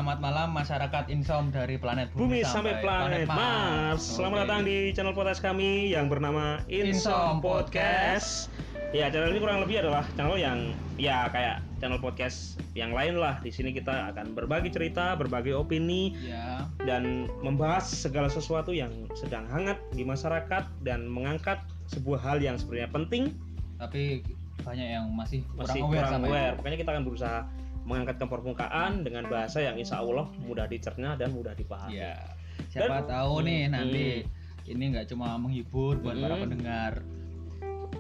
selamat malam masyarakat Insom dari planet Bumi sampai planet Mars. Selamat datang di channel podcast kami yang bernama Insom Podcast. Ya, channel ini kurang lebih adalah channel yang ya kayak channel podcast yang lain lah. Di sini kita akan berbagi cerita, berbagi opini, dan membahas segala sesuatu yang sedang hangat di masyarakat dan mengangkat sebuah hal yang sebenarnya penting, tapi banyak yang masih kurang aware. Makanya kita akan berusaha mengangkat ke permukaan dengan bahasa yang insya Allah mudah dicerna dan mudah dipahami. Ya, siapa tahu nih nanti ini nggak cuma menghibur buat para pendengar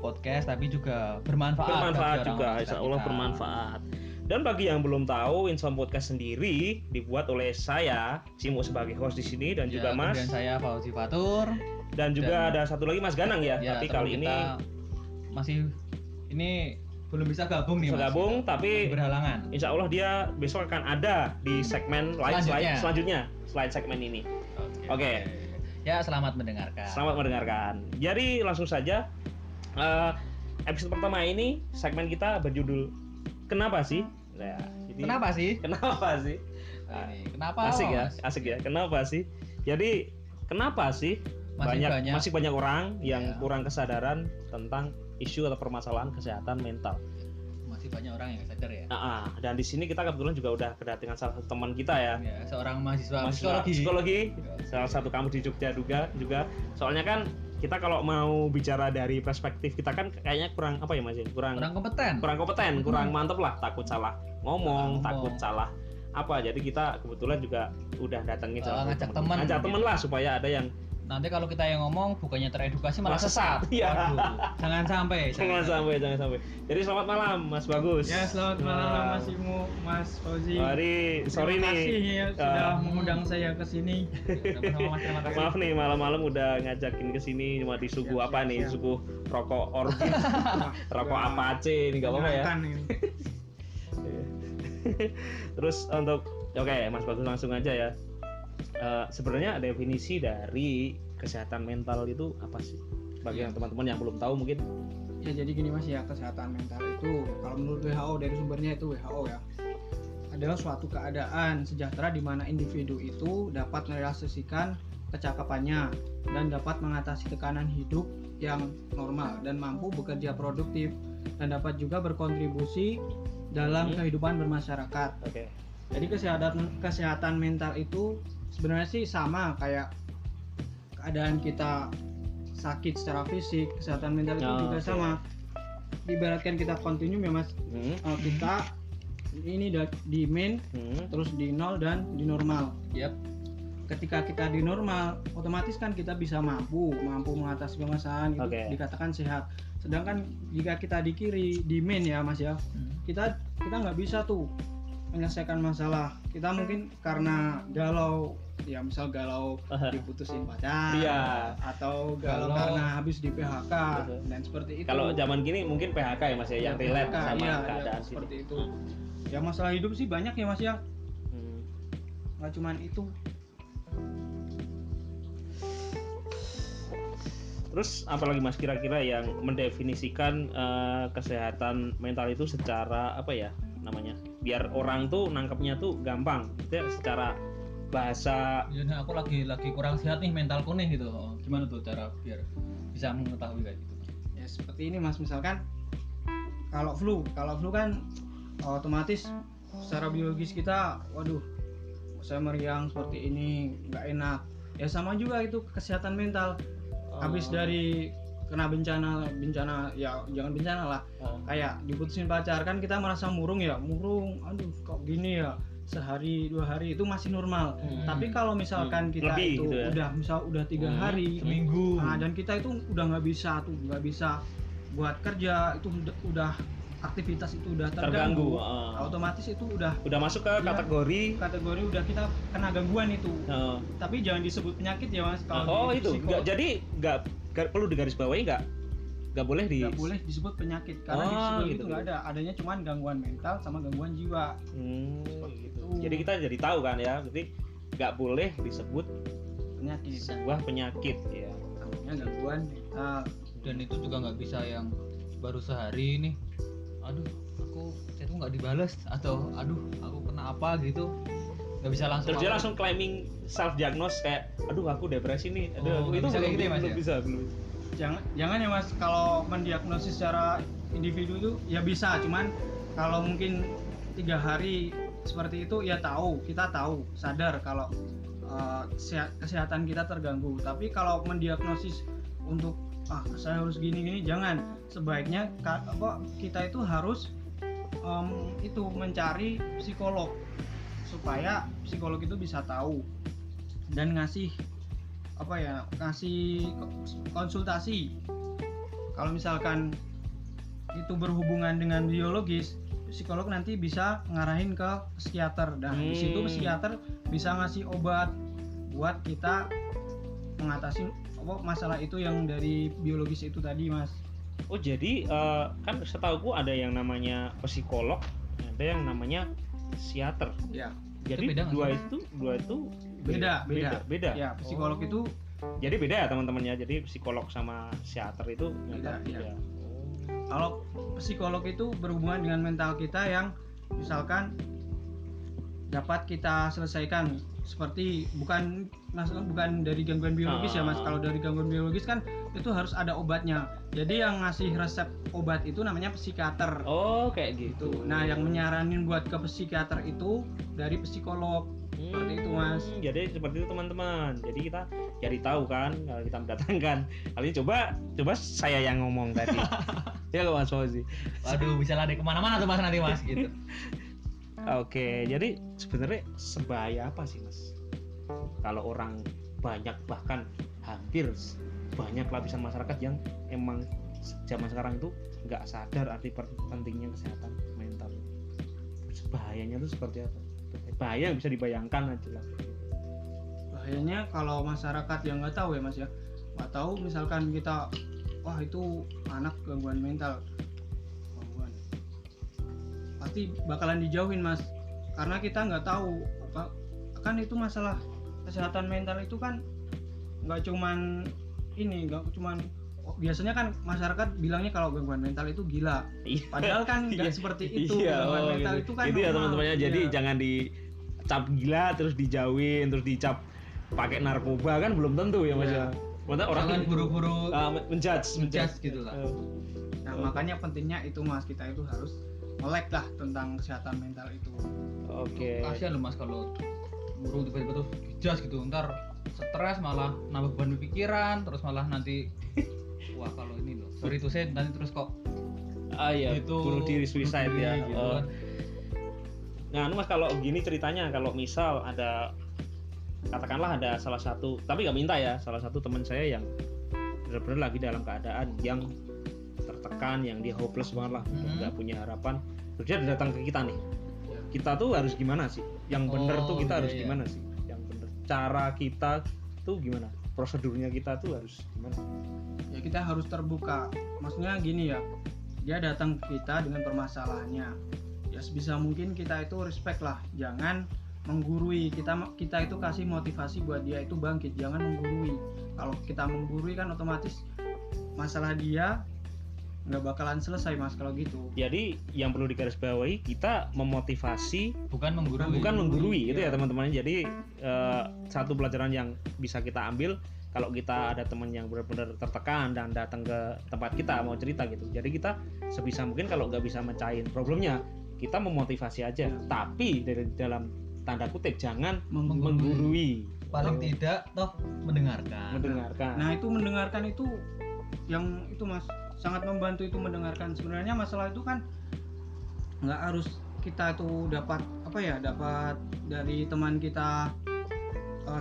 podcast, tapi juga bermanfaat juga, insya Allah bermanfaat. Dan bagi yang belum tahu, Insom Podcast sendiri dibuat oleh saya, Cimo sebagai host di sini, dan juga Mas. Dan saya Fauzi Fatur. Dan juga ada satu lagi Mas Ganang ya. Tapi kali ini belum bisa gabung nih, Mas. Tapi berhalangan. Insya Allah dia besok akan ada di segmen selanjutnya selain segmen ini. Oke. Ya, selamat mendengarkan. Selamat mendengarkan. Jadi langsung saja, episode pertama ini segmen kita berjudul Kenapa sih? Nah, jadi, Kenapa sih? Kenapa? Asik ya. Kenapa sih? Jadi kenapa sih masih banyak orang yang kurang kesadaran tentang isu atau permasalahan kesehatan mental? Masih banyak orang yang sadar ya. Dan di sini kita kebetulan juga udah kedatangan salah satu teman kita ya. Seorang mahasiswa psikologi. Salah satu kamu di Jogja juga. Soalnya kan kita kalau mau bicara dari perspektif kita kan kayaknya kurang apa ya Mas? Kurang kompeten, kurang mantep lah. Takut salah ngomong, takut salah apa. Jadi kita kebetulan juga udah datengin ngajak teman lah supaya ada yang nanti kalau kita yang ngomong bukannya teredukasi malah sesat. Iya. Jangan sampai. Jadi selamat malam Mas Bagus. Ya, selamat malam Mas Imo, Mas Fauzi. Sorry terima kasih nih ya sudah mengundang saya ke sini. Terima kasih. Maaf nih malam-malam udah ngajakin ke sini cuma disuguh disuguh rokok Orbit, rokok Apache, ini enggak apa-apa ya. Terus untuk Mas Bagus langsung aja ya. Sebenarnya definisi dari kesehatan mental itu apa sih? Bagi yang teman-teman yang belum tahu mungkin. Ya, jadi gini Mas ya, kesehatan mental itu kalau menurut WHO, dari sumbernya itu WHO ya, adalah suatu keadaan sejahtera di mana individu itu dapat merealisasikan kecakapannya dan dapat mengatasi tekanan hidup yang normal dan mampu bekerja produktif dan dapat juga berkontribusi dalam kehidupan bermasyarakat. Jadi kesehatan mental itu sebenarnya sih sama kayak keadaan kita sakit secara fisik, kesehatan mental itu juga sama. Diibaratkan kita kontinum ya Mas. Kita ini di main, terus di nol dan di normal. Ketika kita di normal, otomatis kan kita bisa mampu mengatasi permasalahan itu dikatakan sehat. Sedangkan jika kita di kiri, di main ya Mas ya, kita nggak bisa tuh menyelesaikan masalah. Kita mungkin karena galau, ya misal galau diputusin pacar, atau galau karena habis di PHK dan seperti itu. Kalau zaman gini mungkin PHK ya Mas ya, yang relate sama keadaan seperti itu. Ya masalah hidup sih banyak ya Mas ya. Nggak cuman itu. Terus apalagi Mas kira-kira yang mendefinisikan kesehatan mental itu secara apa ya namanya? Biar orang tuh nangkepnya tuh gampang. Itu secara bahasa. Ya, aku lagi kurang sehat nih mentalku nih gitu. Gimana tuh cara biar bisa mengetahui kayak gitu? Ya seperti ini Mas, misalkan kalau flu kan otomatis secara biologis kita, waduh, saya meriang seperti ini, nggak enak. Ya sama juga itu kesehatan mental. Habis dari kena bencana ya jangan bencana lah, kayak diputusin pacar kan kita merasa murung, aduh kok gini ya, sehari 2 hari itu masih normal. Tapi kalau misalkan kita lebih, itu gitu ya? udah 3 hari, seminggu, dan kita itu udah nggak bisa buat kerja, itu udah aktivitas itu udah terganggu. Otomatis itu udah masuk ke kategori udah kita kena gangguan itu. Tapi jangan disebut penyakit ya Mas. Kalau itu jadi nggak perlu digarisbawahi, nggak boleh disebut penyakit karena di psikologi itu nggak ada, adanya cuma gangguan mental sama gangguan jiwa. Gitu. Jadi kita jadi tahu kan ya, berarti nggak boleh disebut sebuah penyakit ya, namanya gangguan mental. Dan itu juga nggak bisa yang baru sehari ini, aduh aku chatku nggak dibalas, atau aduh aku kena apa gitu. Nggak bisa langsung. Terus dia langsung claiming self diagnose kayak, aduh aku depresi nih, aduh aku nggak itu bisa kayak gitu ya, Mas, belum ya? bisa belum. Jangan ya Mas, kalau mendiagnosis secara individu itu ya bisa, cuman kalau mungkin 3 hari seperti itu ya kita tahu sadar kalau kesehatan kita terganggu. Tapi kalau mendiagnosis untuk saya harus gini jangan. Sebaiknya kita itu harus itu mencari psikolog supaya psikolog itu bisa tahu dan ngasih konsultasi. Kalau misalkan itu berhubungan dengan biologis, psikolog nanti bisa ngarahin ke psikiater, dan di situ psikiater bisa ngasih obat buat kita mengatasi masalah itu yang dari biologis itu tadi, Mas. Oh jadi kan setauku ada yang namanya psikolog, ada yang namanya psikiater. Ya. Jadi beda dua itu Beda. Beda. Ya, psikolog itu Jadi beda ya teman-teman ya. Jadi psikolog sama psikiater itu Beda, beda. iya. Kalau psikolog itu berhubungan dengan mental kita yang misalkan dapat kita selesaikan, seperti bukan dari gangguan biologis ya Mas. Kalau dari gangguan biologis kan itu harus ada obatnya. Jadi yang ngasih resep obat itu namanya psikiater. Oh kayak gitu. Nah, yang menyaranin buat ke psikiater itu dari psikolog. Seperti itu, Mas. Jadi seperti itu teman-teman. Jadi kita jadi tahu kan kalau kita mendatangkan. Kali ini coba saya yang ngomong tadi. Ya lo Mas Fauzi. Waduh, bisa lari kemana-mana tuh Mas nanti Mas gitu. Oke, jadi sebenarnya sebahaya apa sih Mas? Kalau orang banyak, bahkan hampir banyak lapisan masyarakat yang emang zaman sekarang itu nggak sadar arti pentingnya kesehatan mental. Bahayanya itu seperti apa? Bahaya yang bisa dibayangkan aja lah. Bahayanya kalau masyarakat yang nggak tahu ya Mas ya, nggak tahu misalkan kita itu anak gangguan mental, pasti bakalan dijauhin Mas, karena kita nggak tahu kan itu masalah kesehatan mental itu kan nggak cuman biasanya kan masyarakat bilangnya kalau gangguan mental itu gila, padahal kan nggak seperti itu. Gangguan mental gitu. itu kan itu ya normal. teman-temannya. Jadi Iya. jangan dicap gila terus dijauhin, terus dicap pakai narkoba kan belum tentu ya Mas ya. Maksudnya orang Jangan buru-buru menjudge gitu lah. Nah, makanya pentingnya itu Mas, kita itu harus melek lah tentang kesehatan mental itu. Oke. Kasihan loh Mas kalau buru tiba-tiba tuh jas gitu, ntar stres malah nambah beban pikiran, terus malah nanti wah kalau ini loh sorry to say nanti terus kok Iya, gitu, bunuh diri suicide bunuh diri, ya. gitu kan. Nah, Mas kalau gini ceritanya, kalau misal katakanlah ada salah satu, tapi nggak minta ya, salah satu teman saya yang benar-benar lagi dalam keadaan yang tertekan, yang dia hopeless banget lah, nggak punya harapan, terus dia datang ke kita nih. Kita tuh harus gimana sih? Yang bener tuh kita harus gimana sih? Yang bener. Cara kita tuh gimana? Prosedurnya kita tuh harus gimana? Ya kita harus terbuka. Maksudnya gini ya, dia datang ke kita dengan permasalahannya. Ya sebisa mungkin kita itu respect lah, jangan menggurui. Kita itu kasih motivasi buat dia itu bangkit, jangan menggurui. Kalau kita menggurui kan otomatis masalah dia nggak bakalan selesai Mas kalau gitu. Jadi yang perlu digarisbawahi, kita memotivasi bukan menggurui. itu ya teman-teman. Jadi satu pelajaran yang bisa kita ambil kalau kita ada teman yang benar-benar tertekan dan datang ke tempat kita mau cerita gitu. Jadi kita sebisa mungkin kalau nggak bisa mecahin problemnya, kita memotivasi aja. Tapi dari dalam tanda kutip jangan menggurui. Paling tidak toh mendengarkan. Nah itu mendengarkan itu yang itu Mas, sangat membantu itu mendengarkan. Sebenarnya masalah itu kan nggak harus kita itu dapat dari teman kita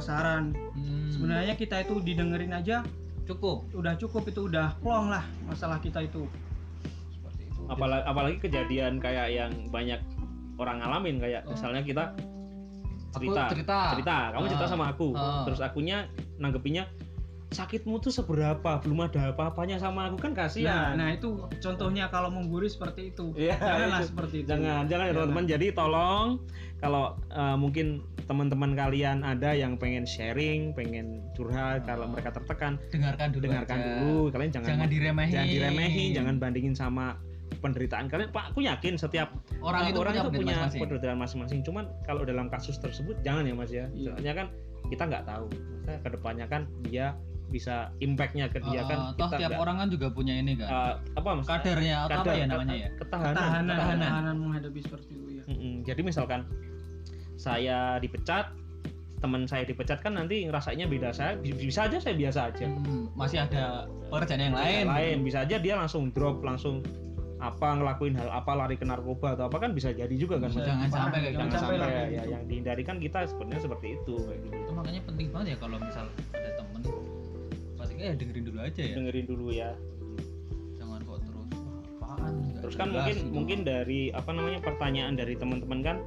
saran. Sebenarnya kita itu didengerin aja udah cukup, itu udah plong lah masalah kita itu. Seperti itu. Apalagi kejadian kayak yang banyak orang ngalamin, kayak misalnya kita cerita kamu cerita sama aku, terus akunya nanggepinnya sakitmu tuh seberapa, belum ada apa-apanya sama aku, kan kasihan. Nah itu contohnya kalau menggurui seperti itu. Janganlah seperti itu. Jangan ya teman-teman. Jadi tolong kalau mungkin teman-teman kalian ada yang pengen sharing, pengen curhat, kalau mereka tertekan, dengarkan dulu. Kalian jangan diremehin, jangan bandingin sama penderitaan kalian. Pak, aku yakin setiap Orang itu punya punya masing-masing. penderitaan masing-masing. Cuman kalau dalam kasus tersebut jangan ya Mas ya. Iya. Soalnya kan kita nggak tahu. Maksudnya kedepannya kan dia bisa impactnya ke dia kan Toh kita tiap nggak- orang kan juga punya ini kan. apa Mas? Kadernya atau apa ya namanya ya? Ketahanan. menghadapi seperti itu ya. Jadi misalkan saya dipecat, teman saya dipecat kan nanti ngerasainnya beda. Saya bisa aja saya biasa aja. Masih ada pekerjaan yang lain. Bisa aja dia langsung drop, langsung ngelakuin hal apa, lari ke narkoba atau apa kan bisa jadi juga kan. Mas? Jangan sampai kayak Jangan gitu. sampai lah ya, kayak gitu. yang dihindari kan kita sebenarnya seperti itu kayak gitu. Itu makanya penting banget ya kalau misal ada temen pasti kayak dengerin dulu aja ya. Dengerin dulu ya. Jangan kok terus "Wah, apaan nggak Terus kan jelas," gitu. mungkin dari pertanyaan dari teman-teman kan.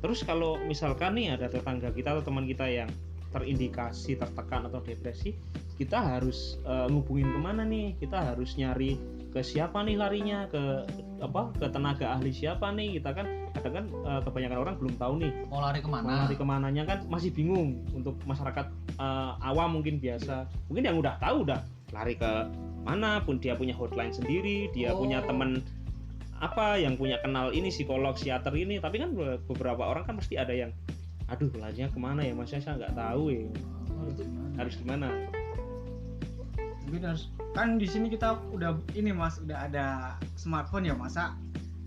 Terus kalau misalkan nih ada tetangga kita atau teman kita yang terindikasi tertekan atau depresi, kita harus ngubungin kemana nih? Kita harus nyari ke siapa nih larinya, ke tenaga ahli siapa nih? Kita kan kadang kan kebanyakan orang belum tahu nih mau lari kemana. mau lari kemananya kan masih bingung. Untuk masyarakat awam mungkin biasa, mungkin yang udah tahu udah lari ke mana pun, dia punya hotline sendiri, dia punya temen yang punya kenal ini psikolog, psikiater ini. Tapi kan beberapa orang kan pasti ada yang aduh larinya kemana ya Mas, saya nggak tahu ya. Itu harus gimana? Mungkin harus kan di sini kita udah ini Mas, udah ada smartphone ya, masa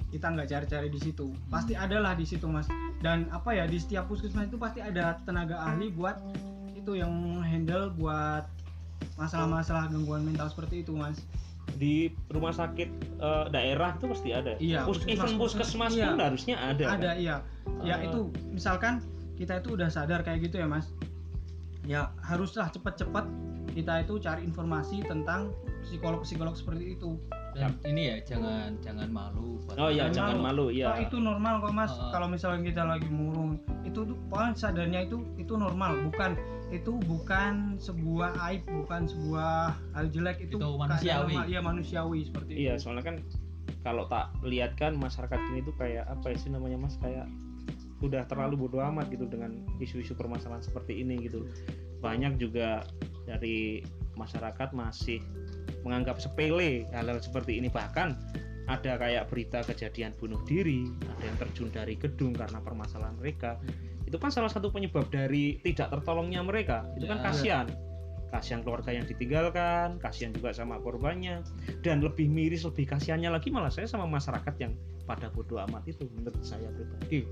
kita nggak cari-cari di situ? Pasti ada lah di situ Mas. Dan di setiap puskesmas itu pasti ada tenaga ahli buat itu yang handle buat masalah-masalah gangguan mental seperti itu Mas. Di rumah sakit daerah itu pasti ada. Iya, Even puskesmas pun harusnya ada. Ada kan? Iya. Ya itu misalkan kita itu udah sadar kayak gitu ya Mas. Ya haruslah cepet-cepet kita itu cari informasi tentang psikolog-psikolog seperti itu. Dan ini ya jangan malu. Oh iya, jangan malu ya. Oh, itu normal kok Mas. Kalau misalnya kita lagi murung, itu tuh pokoknya sadarnya itu normal, bukan sebuah aib, bukan sebuah hal jelek, itu manusiawi. Iya manusiawi seperti itu. Iya, soalnya kan kalau tak lihat kan masyarakat ini tuh kayak apa sih namanya Mas, kayak udah terlalu bodo amat gitu dengan isu-isu permasalahan seperti ini gitu. Banyak juga dari masyarakat masih menganggap sepele hal-hal seperti ini, bahkan ada kayak berita kejadian bunuh diri, ada yang terjun dari gedung karena permasalahan mereka. Itu kan salah satu penyebab dari tidak tertolongnya mereka. Itu kan kasihan keluarga yang ditinggalkan, kasihan juga sama korbannya, dan lebih miris, lebih kasihannya lagi malah saya sama masyarakat yang pada bodo amat itu, menurut saya pribadi.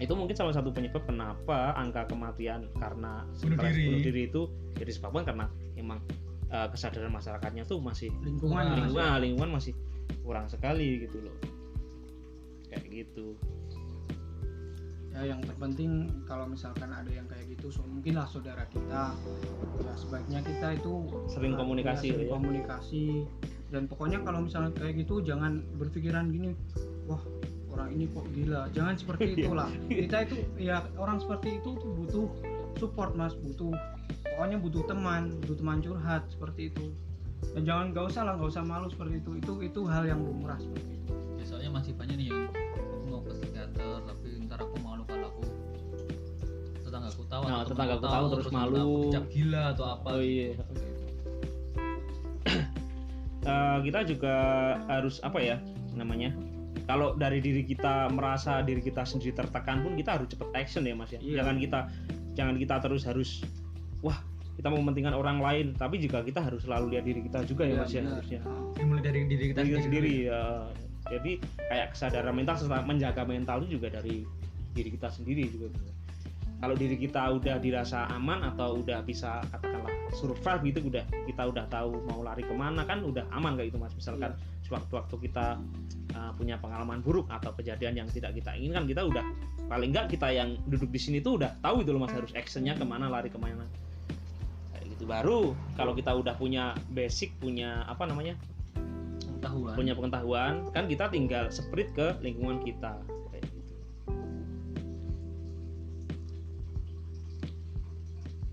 Itu mungkin salah satu penyebab kenapa angka kematian karena stres bunuh diri itu jadi disebabkan karena emang kesadaran masyarakatnya tuh masih lingkungan masih kurang sekali gitu loh, kayak gitu. Ya yang terpenting kalau misalkan ada yang kayak gitu, mungkin lah saudara kita, ya sebaiknya kita itu sering komunikasi ya. Komunikasi, dan pokoknya kalau misalnya kayak gitu jangan berpikiran gini, wah orang ini kok gila, jangan seperti itulah. Kita itu ya orang seperti itu tuh butuh support Mas, pokoknya butuh teman curhat seperti itu. Dan jangan nggak usah malu seperti itu hal yang lumrah seperti itu. Ya, soalnya masih banyak nih yang aku mau ke psikiater tapi ntar aku malu kalau aku tetanggaku tahu, tetanggaku tahu terus malu, dicap gila atau apa. Oh iya. Kita juga harus kalau dari diri kita merasa diri kita sendiri tertekan pun kita harus cepet action ya Mas ya. Iya. Jangan kita terus harus kita mementingkan orang lain, tapi juga kita harus selalu lihat diri kita juga ya Mas ya, harusnya. Dimulai dari diri kita sendiri ya. Jadi kayak kesadaran mental serta menjaga mental itu juga dari diri kita sendiri juga. Kalau diri kita udah dirasa aman atau udah bisa katakanlah survive gitu, kita udah tahu mau lari kemana kan udah aman kayak gitu Mas. Misalkan sewaktu-waktu kita punya pengalaman buruk atau kejadian yang tidak kita inginkan, kita udah paling enggak kita yang duduk di sini tuh udah tahu itu loh Mas, harus actionnya kemana, lari kemana kayak gitu. Baru kalau kita udah punya basic, punya pengetahuan kan kita tinggal spread ke lingkungan kita kayak gitu.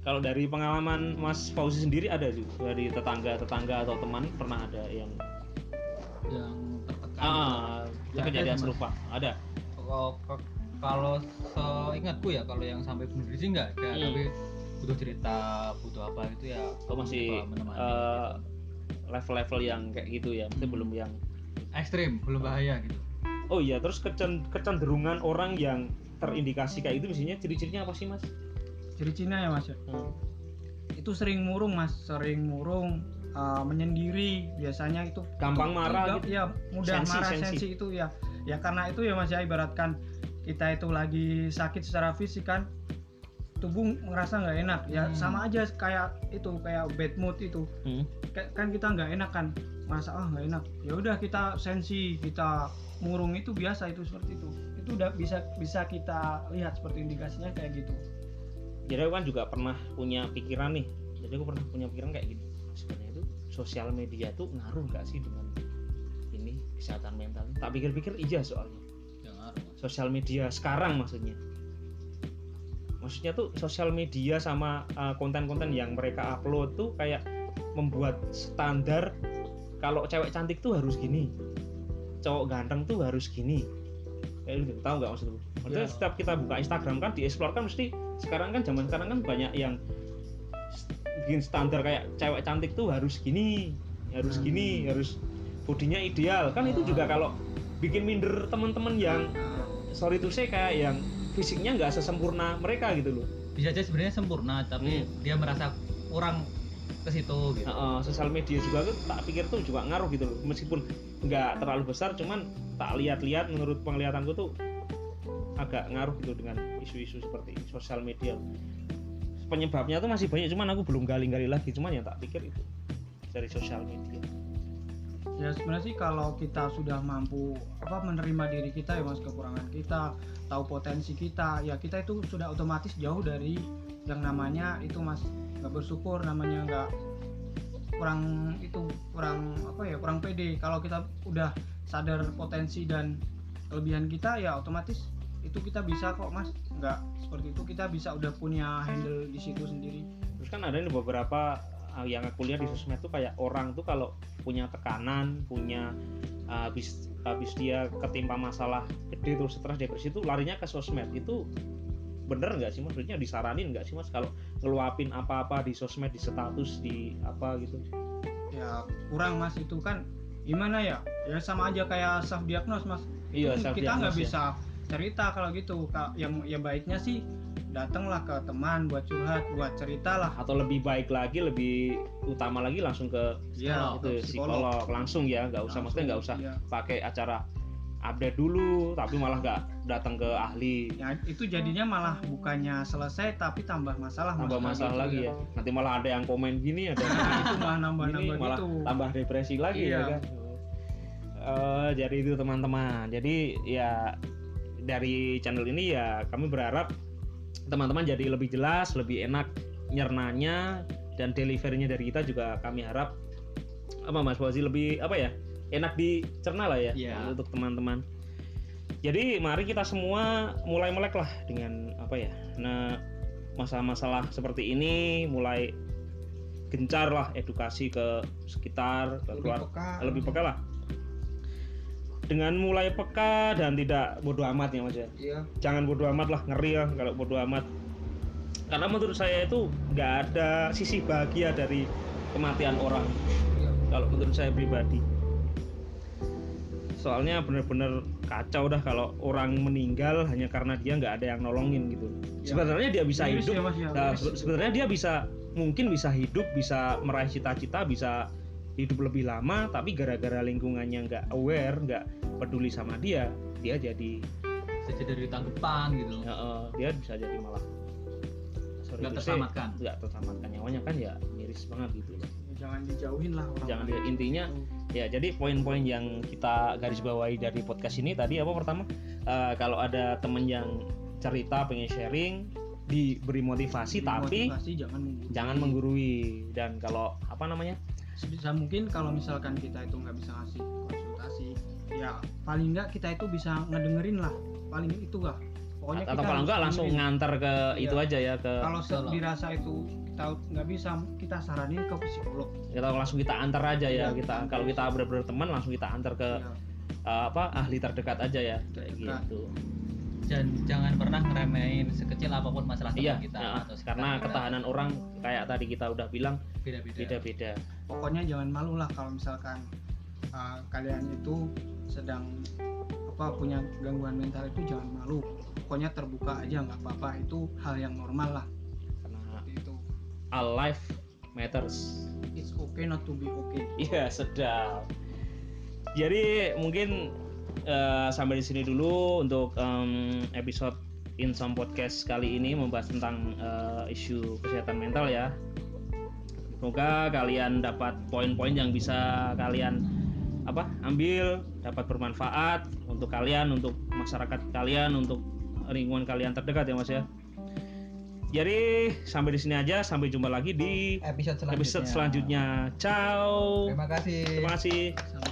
Kalau dari pengalaman Mas Fauzi sendiri ada juga dari tetangga atau teman pernah ada yang tertekan kejadian serupa? Ada. Kalau seingatku ya, kalau yang sampai bunuh diri sih enggak ada, tapi butuh cerita, butuh apa itu ya masih level-level yang kayak gitu ya, mungkin belum yang ekstrim, belum bahaya gitu. Oh iya, terus kecenderungan orang yang terindikasi kayak itu misalnya ciri-cirinya apa sih Mas? Ciri-cirinya ya Mas ya. Itu sering murung Mas, menyendiri, biasanya itu Gampang marah gitu. Ya, mudah marah, sensi itu ya. Ya karena itu ya Mas ya, ibaratkan kita itu lagi sakit secara fisik kan, tubuh ngerasa nggak enak ya, sama aja kayak bad mood itu. Kan kita nggak enak kan, merasa nggak enak, ya udah kita sensi, kita murung, itu biasa, itu seperti itu udah bisa kita lihat seperti indikasinya kayak gitu. Jadi aku kan juga pernah punya pikiran nih, kayak gini, sebenarnya itu sosial media tuh ngaruh nggak sih dengan ini kesehatan mental? Tak pikir-pikir iya, soalnya Ya ngaruh. sosial media sekarang maksudnya tuh sosial media sama konten-konten yang mereka upload tuh kayak membuat standar kalau cewek cantik tuh harus gini, cowok ganteng tuh harus gini, kayak gitu. Tahu nggak maksudku? Maksudnya setiap kita buka Instagram kan, dieksplor kan, mesti sekarang kan zaman sekarang kan banyak yang bikin standar kayak cewek cantik tuh harus gini, harus bodinya ideal kan. Itu juga kalau bikin minder teman-teman yang sorry to say kayak yang fisiknya nggak sesempurna mereka gitu loh. Bisa aja sebenarnya sempurna, tapi dia merasa kurang ke situ gitu. Sosial media juga tuh tak pikir tuh juga ngaruh gitu loh, meskipun nggak terlalu besar, cuman tak lihat-lihat menurut penglihatanku tuh agak ngaruh gitu dengan isu-isu seperti sosial media. Penyebabnya tuh masih banyak, cuman aku belum gali-gali lagi, cuman yang tak pikir itu dari sosial media. Ya sebenarnya sih kalau kita sudah mampu menerima diri kita ya Mas, kekurangan kita, tahu potensi kita, ya kita itu sudah otomatis jauh dari yang namanya itu Mas nggak bersyukur, namanya nggak kurang pede. Kalau kita udah sadar potensi dan kelebihan kita, ya otomatis itu kita bisa kok Mas, nggak seperti itu, kita bisa udah punya handle di situ sendiri. Terus kan ada nih beberapa yang aku lihat di sosmed tuh kayak orang tuh kalau punya tekanan, habis dia ketimpa masalah gede terus stres, depresi tuh larinya ke sosmed. Itu bener nggak sih maksudnya, disaranin nggak sih Mas kalau ngeluapin apa-apa di sosmed, di status, di apa gitu? Ya kurang Mas, itu kan gimana ya, sama aja kayak self diagnose Mas. Iya, kita nggak bisa cerita kalau gitu. Yang baiknya sih datanglah ke teman buat curhat, buat cerita lah. Atau lebih baik lagi, lebih utama lagi langsung ke psikolog langsung ya, nggak usah, maksudnya nggak usah pakai acara update dulu tapi malah nggak datang ke ahli. Ya itu jadinya malah bukannya selesai tapi tambah masalah lagi ya. Nanti malah ada yang komen gini, ada itu malah nambah malah gitu, tambah depresi lagi ya kan. Jadi itu teman-teman, jadi ya dari channel ini ya kami berharap teman-teman jadi lebih jelas, lebih enak nyernanya, dan deliverynya dari kita juga kami harap Mas Fauzi lebih enak dicerna lah ya untuk teman-teman. Jadi mari kita semua mulai melek lah dengan masalah-masalah seperti ini, mulai gencar lah edukasi ke sekitar, ke keluarga, lebih peka lah. Dengan mulai peka dan tidak bodoh amat ya Mas ya. Jangan bodoh amat lah, ngeri ya kalau bodoh amat. Karena menurut saya itu nggak ada sisi bahagia dari kematian orang. Kalau menurut saya pribadi. Soalnya benar-benar kacau dah kalau orang meninggal hanya karena dia nggak ada yang nolongin gitu. Sebenarnya dia bisa hidup. Sebenarnya dia mungkin bisa hidup, bisa meraih cita-cita, bisa hidup lebih lama, tapi gara-gara lingkungannya nggak aware, nggak peduli sama dia jadi dari tanggapan gitu. Dia bisa jadi malah nggak terselamatkan nyawanya kan, ya miris banget gitu loh. Jangan dijauhin lah orang. Intinya ya, jadi poin-poin yang kita garis bawahi dari podcast ini tadi pertama, kalau ada temen yang cerita pengen sharing, diberi motivasi, tapi jangan menggurui. Dan kalau sebisa mungkin kalau misalkan kita itu nggak bisa ngasih konsultasi, ya paling nggak kita itu bisa ngedengerin lah, paling itu lah pokoknya. Atau kalau nggak langsung ngantar ke itu aja ya, ke kalau dirasa itu kita nggak bisa, kita saranin ke psikolog. Kita langsung kita antar aja ya, kalau kita benar-benar teman langsung kita antar ke ahli terdekat aja ya, kayak gitu. Dan jangan pernah ngeremehin sekecil apapun masalah kita. Karena ketahanan orang kayak tadi kita udah bilang beda-beda. Pokoknya jangan malu lah kalau misalkan kalian itu sedang punya gangguan mental itu jangan malu, pokoknya terbuka aja nggak apa-apa, itu hal yang normal lah. Karena Seperti itu. all life matters. It's okay not to be okay. Iya, sedap. Jadi mungkin sampai di sini dulu untuk episode Insom Podcast kali ini, membahas tentang isu kesehatan mental ya. Semoga kalian dapat poin-poin yang bisa kalian ambil, dapat bermanfaat untuk kalian, untuk masyarakat kalian, untuk lingkungan kalian terdekat ya Mas ya. Jadi sampai di sini aja, sampai jumpa lagi di Episode episode selanjutnya. Ciao. Terima kasih. Terima kasih.